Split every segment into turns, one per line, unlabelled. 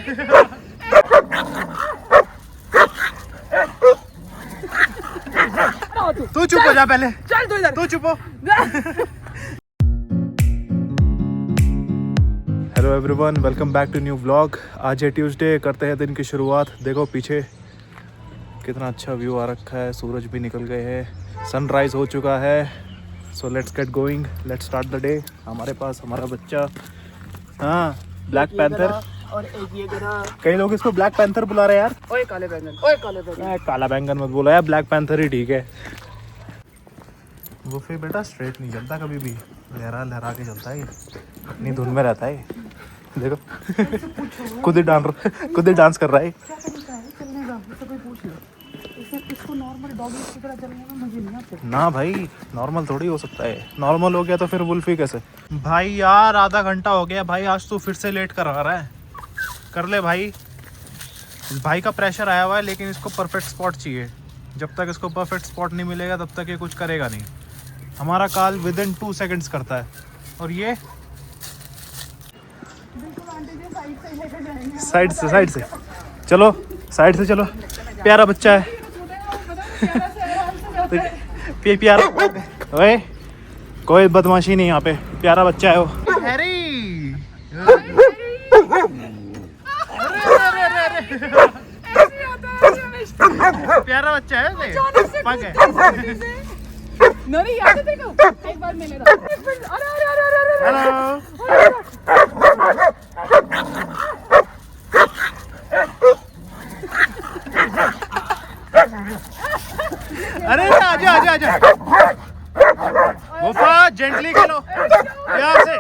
तू चुप हो जा पहले,
चल तू इधर,
तू चुप हो। Hello everyone, welcome back to new vlog. आज है ट्यूसडे, करते हैं दिन की शुरुआत। देखो पीछे कितना अच्छा व्यू आ रखा है, सूरज भी निकल गए हैं, सनराइज हो चुका है। So let's get going, let's start the day. हमारे पास हमारा बच्चा, हाँ, ब्लैक पैंथर,
और एक ये गधा।
कई लोग इसको ब्लैक पैंथर बुला रहे हैं यार।
ओए काले बैंगन, ओए काले बैंगन।
काला बैंगन मत बोला यार, ब्लैक पैंथर ही ठीक है। वो फिर बेटा स्ट्रेट नहीं चलता, कभी भी लहरा लहरा के चलता है, अपनी धुन में रहता है। देखो खुद ही डांस कर रहा है।
क्या तरीका है चलने का, मुझसे कोई पूछ लो। इसको नॉर्मल डॉगी की तरह चलने में मजे नहीं आते
ना भाई, नॉर्मल थोड़ी हो सकता है। नॉर्मल हो गया तो फिर वुल्फी कैसे? भाई यार आधा घंटा हो गया भाई, आज तू फिर से लेट करवा रहा है। कर ले भाई, भाई का प्रेशर आया हुआ है, लेकिन इसको परफेक्ट स्पॉट चाहिए। जब तक इसको परफेक्ट स्पॉट नहीं मिलेगा तब तक ये कुछ करेगा नहीं। हमारा कॉल विद इन 2 सेकंड्स करता है। और ये साइड से चलो, साइड से चलो। प्यारा बच्चा है, प्यारा। ओए कोई बदमाशी नहीं यहाँ पे, प्यारा बच्चा है वो। हैरी प्यारा बच्चा है, पग है।
नहीं याद है देखो, एक बार मिले था।
हेलो, अरे आजा आजा आजा, गुफा जेंटली खेलो प्यार से।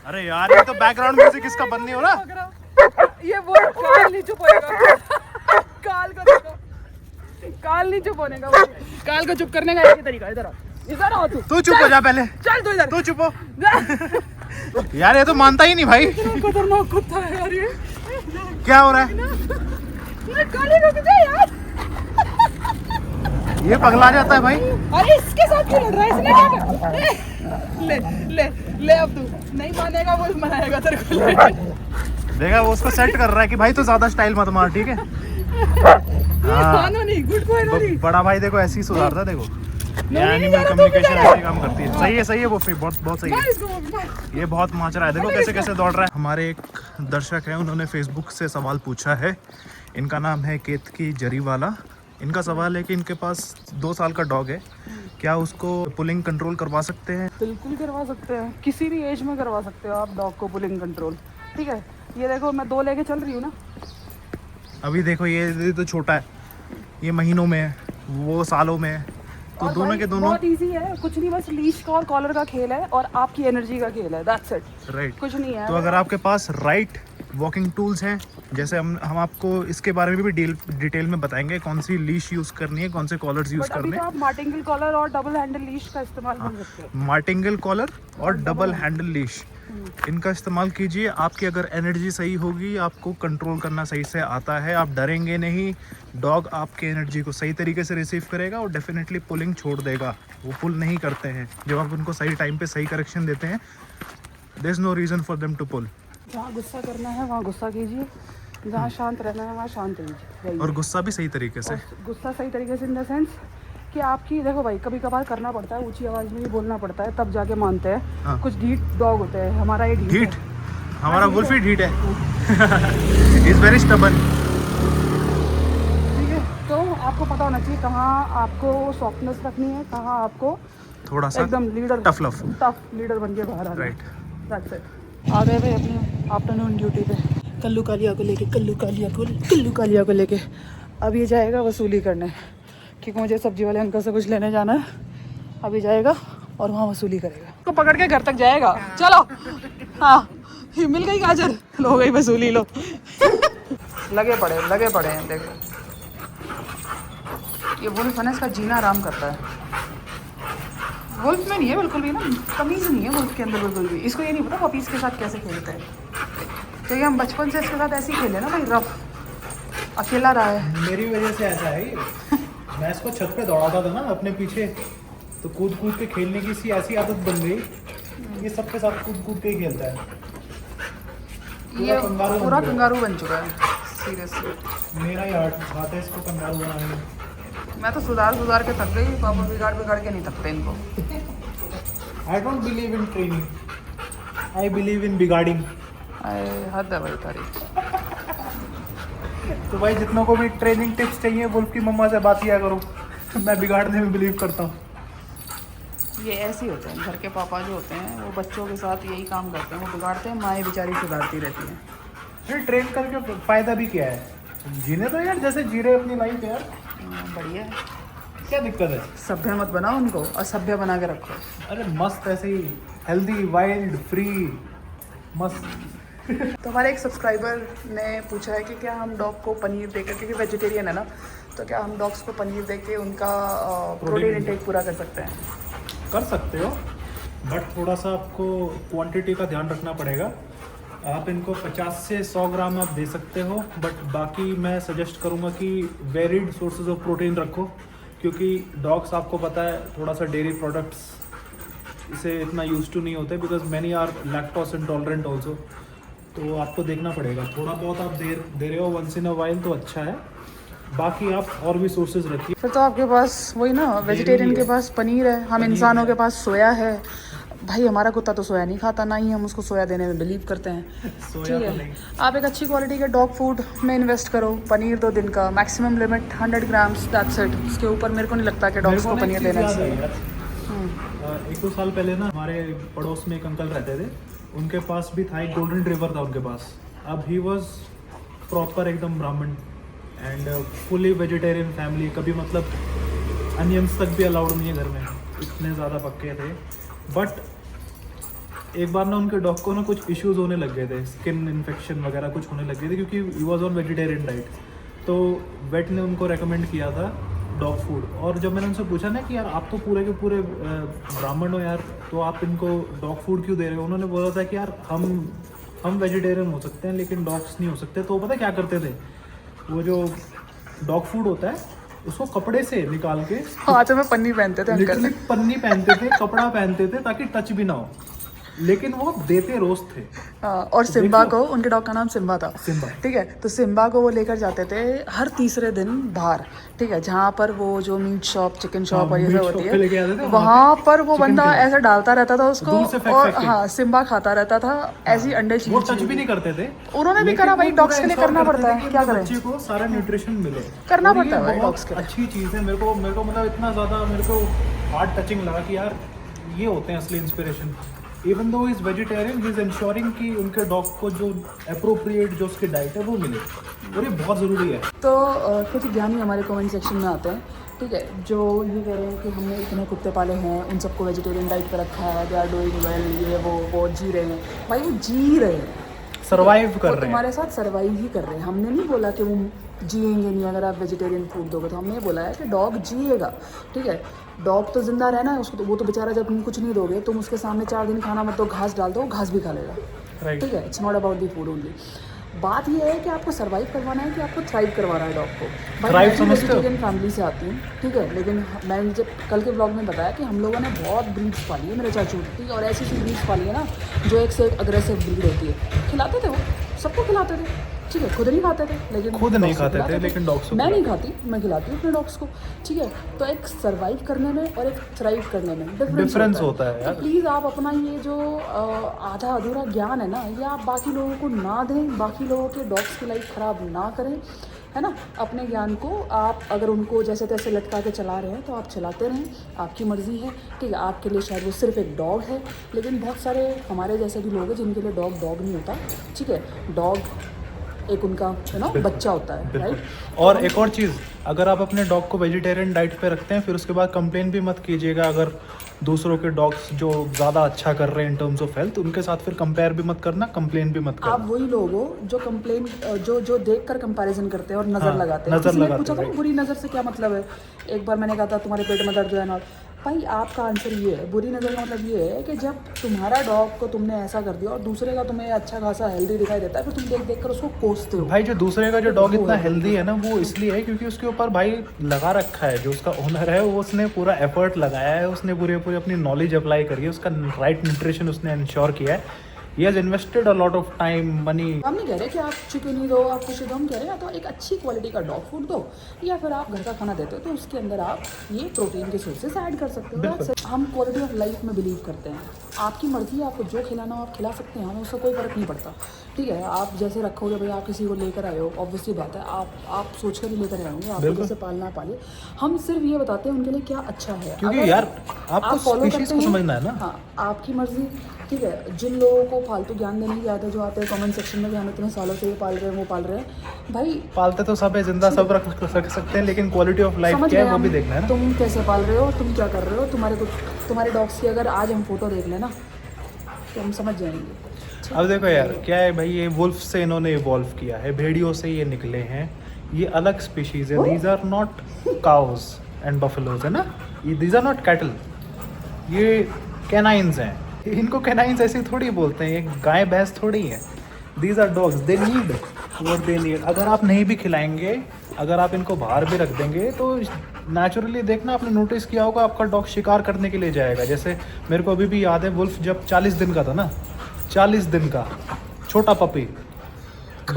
अरे यार ये तो बैकग्राउंड म्यूजिक इसका बंद नहीं हो रहा।
ये वो काल नहीं चुप होएगा। काल को देखो, काल नहीं चुप होने का। काल को चुप करने का एक ही तरीका है, इधर आओ तू
चुप हो जा पहले,
चल तू इधर,
तू चुप हो। यार ये तो मानता ही नहीं भाई।
खतरनाक कुत्ता है यार ये।
क्या हो रहा है?
काली रुक जा यार,
ये पगला जाता है भाई।
अरे इसके साथ क्यों लड़ रहा है? इसने क्या कर... ले ले ले, अब तू नहीं मानेगा, वो मनाएगा तेरे को।
देखा, वो उसको सेट कर रहा है कि भाई तू ज्यादा स्टाइल मत मार, ठीक है?
हाँ नहीं, गुड बॉय नहीं।
बड़ा भाई देखो ऐसे ही सुधारता है, देखो एनिमल कम्युनिकेशन ऐसे काम करती है। सही है वो फिर बहुत सही है। ये बहुत माच रहा है, देखो कैसे दौड़ रहा है। हमारे एक दर्शक है, उन्होंने फेसबुक से सवाल पूछा है। इनका नाम है केतकी जरीवाला। इनका सवाल है कि इनके पास 2 साल का डॉग है, क्या उसको पुलिंग कंट्रोल करवा सकते हैं?
बिल्कुल करवा सकते हैं, किसी भी एज में करवा सकते हो आप डॉग को पुलिंग कंट्रोल। ठीक है, ये देखो मैं 2 लेके चल रही हूँ ना।
अभी देखो ये तो छोटा है, ये महीनों में है, वो सालों में है, तो दोनों के दोनों
बहुत इजी है। कुछ नहीं, बस लीश का और कॉलर का खेल है और आपकी एनर्जी का खेल है, दैट्स इट।
राइट,
कुछ नहीं है।
तो अगर आपके पास राइट वॉकिंग टूल्स हैं, जैसे हम आपको इसके बारे में भी डिटेल में बताएंगे, कौन सी लीश यूज करनी है, कौन से कॉलर्स यूज करने हैं।
आप मार्टिंगल कॉलर और डबल हैंडल लीश का इस्तेमाल कर सकते हो।
मार्टिंगल कॉलर और डबल हैंडल लीश, इनका इस्तेमाल कीजिए। आपकी अगर एनर्जी सही होगी, आपको कंट्रोल करना सही से आता है, आप डरेंगे नहीं, डॉग आपके एनर्जी को सही तरीके से रिसीव करेगा और डेफिनेटली पुलिंग छोड़ देगा। वो पुल नहीं करते हैं, जब आप उनको सही टाइम पे सही करेक्शन देते हैं, there is no reason for them to pull.
जहाँ गुस्सा करना है वहाँ गुस्सा कीजिए, जहाँ शांत रहना है वहाँ शांत रहिए।
और गुस्सा भी सही तरीके से,
गुस्सा सही तरीके से इन द सेंस कि आपकी, देखो भाई कभी कभार करना पड़ता है, ऊंची आवाज में भी बोलना पड़ता है, तब जाके मानते हैं।
हाँ।
कुछ ढीठ डॉग होते हैं, हमारा ये ढीठ है।
हमारा वुल्फी ढीठ है, इज वेरी स्टबर्न।
ठीक है, तो आपको पता होना चाहिए कहाँ आपको सॉफ्टनेस रखनी है, कहाँ आपको
थोड़ा सा
एकदम लीडर,
टफ
लीडर बन के बाहर आना।
Right,
that's it. आ गए भाई अपनी आफ्टरनून ड्यूटी पे, कल्लू कालिया को लेके अब ये जाएगा वसूली करने, क्योंकि मुझे सब्जी वाले अंकल से कुछ लेने जाना है। अभी जाएगा और वहाँ वसूली करेगा, तो पकड़ के घर तक जाएगा। चलो, हाँ मिल गई गाजर, लो गई वसूली, लो। लगे पड़े हैं, देखो ये वुल्फ है ना, इसका जीना आराम करता है। वुल्फ में नहीं है बिल्कुल भी ना, तमीज़ नहीं है वुल्फ के अंदर बिल्कुल भी। इसको ये नहीं पता पपीज़ के साथ कैसे खेलते हैं, क्योंकि हम बचपन से इसके साथ ऐसे ही खेले ना भाई, रफ अकेला रहा है।
मेरी वजह से ऐसा है ये। मैं इसको छत पे दौड़ाता था ना अपने पीछे, तो कूद कूद के खेलने की सी ऐसी आदत बन गई, ये सबके साथ कूद कूद के ही खेलता है।
ये पूरा कंगारू बन चुका है सीरियसली।
मेरा ही हाथ है इसको कंगारू बनाने में।
मैं तो सुधार के थक गई, पापा बिगाड़ के नहीं थकते इनको।
I don't believe in training. I believe in बिगाड़िंग।
हद है भाई तारी।
तो भाई जितनों को भी ट्रेनिंग टिप्स चाहिए वुल्फ की मम्मा से बात किया करो। मैं बिगाड़ने में बिलीव करता हूँ।
ये ऐसे ही होते हैं, घर के पापा जो होते हैं वो बच्चों के साथ यही काम करते हैं, वो बिगाड़ते हैं, माएँ बेचारी सुधारती रहती हैं।
फिर ट्रेन करके फायदा भी क्या है? जीने तो यार जैसे जी रहे अपनी लाइफ यार।
बढ़िया है।
क्या दिक्कत है?
सभ्य मत बनाओ उनको, असभ्य बना के रखो।
अरे मस्त ऐसे ही हेल्दी वाइल्ड फ्री मस्त।
तो हमारे एक सब्सक्राइबर ने पूछा है कि क्या हम डॉग को पनीर देकर, क्योंकि वेजिटेरियन है ना, तो क्या हम डॉग्स को पनीर देके उनका प्रोटीन इंटेक पूरा कर सकते हैं?
कर सकते हो, बट थोड़ा सा आपको क्वांटिटी का ध्यान रखना पड़ेगा। आप इनको 50 से 100 ग्राम आप दे सकते हो, बट बाकी मैं सजेस्ट करूँगा कि वेरिड सोर्सेज ऑफ प्रोटीन रखो, क्योंकि डॉग्स आपको पता है थोड़ा सा डेयरी प्रोडक्ट्स इसे इतना यूज टू नहीं होते, because many are lactose intolerant also. तो आपको देखना पड़ेगा, थोड़ा बहुत आप दे रहे हो वंस इन अ वाइल तो अच्छा है, बाकी आप और भी सोर्सेज रखिए।
फिर तो आपके पास वही ना, वेजिटेरियन के पास पनीर है, हम इंसानों के पास सोया है। भाई हमारा कुत्ता तो सोया नहीं खाता, ना ही हम उसको सोया देने में बिलीव करते हैं। ठीक है, आप एक अच्छी क्वालिटी के डॉग फूड में इन्वेस्ट करो। पनीर 2 दिन का maximum limit 100 grams, that's it. उसके ऊपर मेरे को नहीं लगता कि डॉग्स को पनीर देना चाहिए।
1-2 साल पहले ना हमारे पड़ोस में एक अंकल रहते थे, उनके पास भी था एक गोल्डन रिट्रीवर था उनके पास। अब ही वॉज प्रॉपर एकदम ब्राह्मण एंड फुली वेजिटेरियन फैमिली, कभी मतलब अनियंस तक भी अलाउड नहीं है घर में, इतने ज़्यादा पक्के थे। बट एक बार ना उनके डॉग को ना कुछ इश्यूज होने लग गए थे, स्किन इन्फेक्शन वगैरह कुछ होने लग गए थे, क्योंकि he was on vegetarian diet. तो वेट ने उनको रेकमेंड किया था डॉग फूड। और जब मैंने उनसे पूछा ना कि यार आप तो पूरे के पूरे ब्राह्मण हो यार, तो आप इनको डॉग फूड क्यों दे रहे हो? उन्होंने बोला था कि यार हम वेजिटेरियन हो सकते हैं लेकिन डॉग्स नहीं हो सकते। तो पता क्या करते थे, वो जो डॉग फूड होता है उसको कपड़े से निकाल के
हाथों में पन्नी पहनते थे अंकल,
लिटरली पन्नी पहनते थे, कपड़ा पहनते थे ताकि टच भी ना हो, लेकिन वो देते रोज थे।
और सिम्बा को, उनके डॉग का नाम सिम्बा था,
सिम्बा।
ठीक है, तो सिम्बा को वो लेकर जाते थे हर तीसरे दिन बाहर, ठीक है, जहाँ पर वो जो मीट शॉप, चिकन शॉप और ये सब होती है, वहाँ पर वो बंदा ऐसे डालता रहता था उसको, और हाँ सिम्बा खाता रहता था ऐसी अंडे
वो टच भी नहीं करते थे।
उन्होंने भी करा भाई, डॉग्स के लिए करना पड़ता है, क्या करें,
बच्चे को सारा न्यूट्रिशन मिले,
करना पड़ता है भाई डॉग्स के लिए।
अच्छी चीज़ है। मेरे को मतलब इतना ज़्यादा मेरे को हार्ट टचिंग लगा कि यार ये होते हैं असली inspiration. Even though is vegetarian, he is ensuring कि उनके डॉग को जो अप्रोप्रिएट जो उसकी डाइट है वो मिले, और ये बहुत ज़रूरी है।
तो कुछ ज्ञानी हमारे कमेंट सेक्शन में आते हैं, ठीक है, जो ये कह रहे हैं कि हमने इतने कुत्ते पाले हैं, उन सबको वेजिटेरियन डाइट पर रखा है, दे आर डूइंग वेल, ये वो जी रहे हैं। भाई वो जी रहे हैं,
सर्वाइव कर रहे हैं,
तुम्हारे साथ सर्वाइव ही कर रहे हैं। हमने नहीं बोला कि वो जिएंगे नहीं अगर आप वेजिटेरियन फूड दोगे, तो हमने बोला है कि डॉग जिएगा, ठीक है, डॉग तो जिंदा रहना है उसको, तो वो तो बेचारा जब तुम कुछ नहीं दोगे, तुम उसके सामने 4 दिन खाना मत दो, घास डाल दो, घास भी खा लेगा, ठीक है। It's not about the food only. बात ये है कि आपको सर्वाइव करवाना है कि आपको थ्राइव करवाना है डॉग को। भाई मैं वेजिटेरियन फैमिली से आती हूँ, ठीक है, लेकिन मैंने जब कल के ब्लॉग में बताया कि हम लोगों ने बहुत ब्रीड्स पाली है मेरे चाचू, ठीक है, और ऐसी सी ब्रीड्स पाली है ना जो एक से एक अग्रेसिव ब्रीड होती है। खिलाते थे वो, सबको खिलाते थे, ठीक है, खुद नहीं खाते थे, लेकिन
खुद नहीं खाते थे, लेकिन डॉग्स को
मैं नहीं खाती, मैं खिलाती हूँ अपने डॉग्स को, ठीक है। तो एक सर्वाइव करने में और एक थ्राइव करने में डिफरेंस होता है यार। तो प्लीज़ आप अपना ये जो आधा अधूरा ज्ञान है ना, ये आप बाकी लोगों को ना दें, बाकी लोगों के डॉग्स की लाइफ ख़राब ना करें, है ना। अपने ज्ञान को आप अगर उनको जैसे तैसे लटका के चला रहे हैं तो आप चलाते रहें, आपकी मर्ज़ी है, ठीक है। आपके लिए शायद वो सिर्फ एक डॉग है, लेकिन बहुत सारे हमारे जैसे भी लोग हैं जिनके लिए डॉग नहीं होता, ठीक है। डॉग एक उनका बच्चा होता है, राइट।
और एक और चीज़, अगर आप अपने डॉग को वेजिटेरियन डाइट पे रखते हैं फिर उसके बाद कंप्लेन भी मत कीजिएगा अगर दूसरों के डॉग्स जो ज़्यादा अच्छा कर रहे हैं इन टर्म्स ऑफ हेल्थ, उनके साथ फिर कंपेयर भी मत करना, कंप्लेन भी मत करना।
आप वही लोग हो जो कंप्लेन जो देखकर कंपैरिजन करते हैं और नज़र लगाते हैं। किसी ने पूछा था बुरी नज़र से क्या मतलब है, एक बार मैंने कहा था तुम्हारे पेट में दर्द है ना, भाई आपका आंसर ये है, बुरी नज़र का मतलब ये है कि जब तुम्हारा डॉग को तुमने ऐसा कर दिया और दूसरे का तुम्हें अच्छा खासा हेल्दी दिखाई देता है, फिर तुम देख कर उसको कोसते हो।
भाई जो दूसरे का जो डॉग इतना हेल्दी है ना, वो इसलिए है क्योंकि उसके ऊपर भाई लगा रखा है, जो उसका ओनर है वो उसने पूरा एफर्ट लगाया है, उसने पूरी अपनी नॉलेज अप्लाई करी है, उसका राइट न्यूट्रिशन उसने इंश्योर किया है he has invested a lot of time, money.
हम नहीं कह रहे कि आप चिकन ही दो, आप कुछ दो, हम कह रहे हैं तो एक अच्छी क्वालिटी का डॉग फूड दो, या फिर आप घर का खाना देते हो तो उसके अंदर आप ये प्रोटीन के सोर्सेस ऐड कर सकते हो। That's it। हम क्वालिटी ऑफ लाइफ में बिलीव करते हैं, आपकी मर्जी है, आपको जो खिलाना हो आप खिला सकते हैं, हमें उससे कोई फ़र्क नहीं पड़ता। ठीक है, आप जैसे रखोगे भाई, आप किसी को लेकर आए हो, ऑब्वियसली बात है आप सोच कर ही लेकर आए होंगे, आपको जैसे पालना पाले। हम सिर्फ ये बताते हैं उनके लिए क्या अच्छा है,
क्योंकि यार आपको स्पीशीज को समझना है ना।
हाँ, आपकी मर्जी। ठीक है, जिन लोगों को फालतू ज्ञान देने की आदत जो आते हैं कमेंट सेक्शन में कि हम इतने सालों से ये पाल रहे हैं, वो पाल रहे हैं, भाई
पालते तो सब है, जिंदा सब रख सकते हैं, लेकिन क्वालिटी ऑफ लाइफ क्या है वो भी देखना है ना।
तुम कैसे पाल रहे हो, तुम क्या कर रहे हो, तुम्हारे डॉग्स की अगर आज हम फोटो देख लेना तो हम समझ जाएंगे।
अब देखो यार क्या है भाई, ये वुल्फ से इन्होंने इवॉल्व किया है, भेड़ियों से ये निकले हैं, ये अलग स्पीशीज है। These are not cows and buffaloes है ना, ये दीज आर नॉट कैटल, ये कैनाइंस हैं। इनको कैनाइंस ऐसे थोड़ी बोलते हैं, ये गाय भैंस थोड़ी है। These are dogs, they need what they need. अगर आप नहीं भी खिलाएंगे, अगर आप इनको बाहर भी रख देंगे तो नेचुरली देखना, आपने नोटिस किया होगा आपका डॉग शिकार करने के लिए जाएगा। जैसे मेरे को अभी भी याद है, वुल्फ जब 40 दिन का था ना, 40 दिन का छोटा पपी,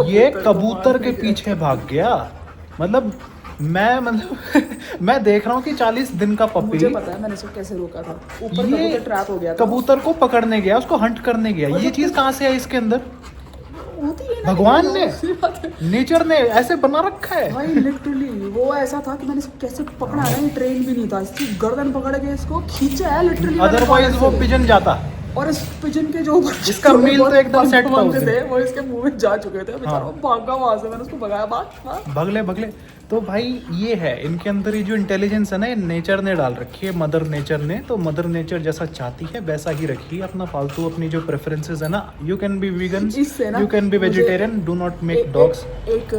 ये कबूतर के पीछे भाग गया। मतलब मैं देख रहा हूँ कि 40 दिन का पपी,
मुझे पता है मैंने इसको कैसे रोका था, ऊपर कबूतर ट्रैप हो गया था,
कबूतर को पकड़ने गया, उसको हंट करने गया। ये चीज कहाँ से आई इसके अंदर?
होती है ना,
भगवान ने, नेचर ने ऐसे बना रखा है
भाई। लिटरली वो ऐसा था कि मैंने इसको कैसे पकड़ा है, ट्रेन भी नहीं था, इसकी गर्दन पकड़ के इसको खींचा है लिटरली।
अदरवाइज वो पिजन जाता।
और इस पिजन के जो
इसका मील तो एकदम सेट था उस दिन।
थे, वो इसके मुंह में जा चुके थे, बेचारा भागा वहां से, मैंने उसको भगाया, भाग
भगले। तो भाई ये है इनके अंदर, ये जो इंटेलिजेंस है ना, ये नेचर ने डाल रखी है, मदर नेचर ने। तो मदर नेचर जैसा चाहती है वैसा ही रखी है। अपना फालतू अपनी जो प्रेफरेंसेस है ना, you can be vegan, you can be vegetarian, do not make dogs.
एक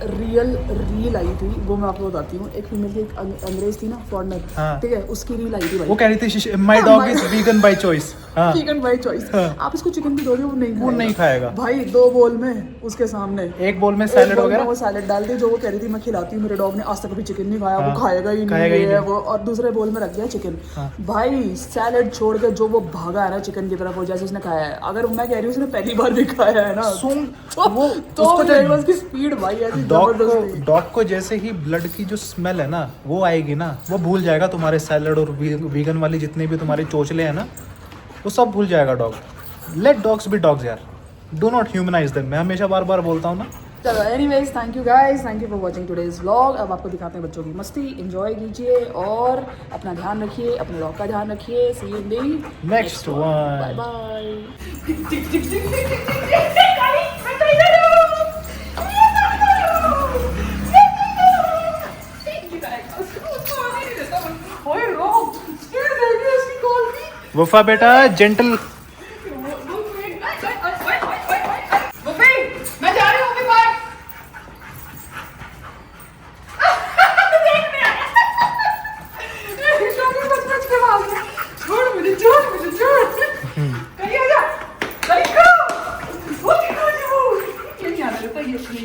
रील आई थी, वो मैं आपको बताती हूँ। एक फीमेल की, एक अंग्रेज थी ना, फॉरेनर, ठीक है, उसकी रील आई थी भाई।
वो कह रही थी my dog is vegan by choice.
Vegan by choice. आप इसको चिकन भी दोगे, वो नहीं खाएगा भाई। 2 बोल में उसके सामने, एक बोल में सैलेड वगैरह, वो सैलेड डाल दी जो वो कह रही थी मैं खिलाती हूँ, मेरे डॉग ने आज तक कभी चिकन नहीं खाया, वो खाएगा ही नहीं है वो। और दूसरे बोल में रख दिया चिकन। भाई सैलेड छोड़ के जो वो भागा है ना चिकन की तरफ, वो जैसे उसने खाया है, अगर मैं कह रही हूँ उसने पहली बार भी खाया है ना, वो उसकी स्पीड भाई ऐसी जबरदस्त।
डॉग को जैसे ही ब्लड की जो स्मेल है ना वो आएगी ना, वो भूल जाएगा तुम्हारे सैलेड और वीगन वाली जितने भी तुम्हारे चोचले हैं ना, वो सब भूल जाएगा dog. Let dogs be dogs यार, डू नॉट ह्यूमनाइज देम। मैं हमेशा बार बार बोलता हूँ ना।
चलो anyways, thank you guys, thank you for watching today's vlog. अब आपको दिखाते हैं बच्चों की मस्ती, एंजॉय कीजिए और अपना ध्यान रखिए, अपने डॉग का ध्यान रखिए। See you in the
next one.
Bye bye.
Wafa बेटा जेंटल।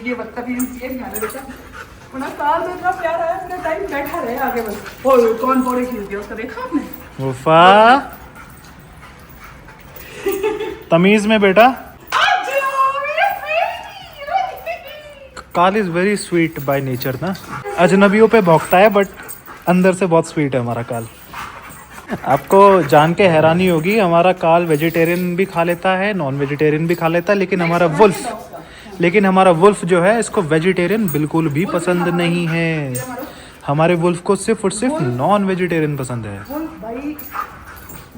ये बदतमीज, ये नहीं आने देता। अपना साल तो इतना प्यारा है, अपना टाइम बैठा रहे आगे बस। ओए कौन पौड़े खींच दिया उसका, देखा आपने?
वफा तमीज में बेटा। काल is very sweet by nature ना, अजनबियों पे भौंकता है बट अंदर से बहुत स्वीट है हमारा काल। आपको जान के हैरानी होगी, हमारा काल वेजिटेरियन भी खा लेता है, नॉन वेजिटेरियन भी खा लेता है, लेकिन हमारा वुल्फ जो है इसको वेजिटेरियन बिल्कुल भी पसंद नहीं है। हमारे वुल्फ को सिर्फ और सिर्फ नॉन वेजिटेरियन पसंद है।
भाई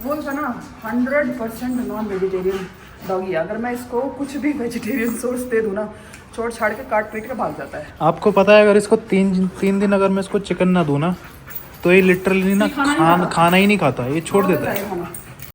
वुल्फ है ना 100% नॉन वेजिटेरियन डॉगी। अगर मैं इसको कुछ भी वेजिटेरियन सोर्स दे दूँ ना, छोड़ छाड़ के काट पीट के भाग जाता है।
आपको पता है अगर इसको तीन दिन अगर मैं इसको चिकन ना दूँ ना, तो ये लिटरली ना खाना ही नहीं खाता, ये छोड़ देता है।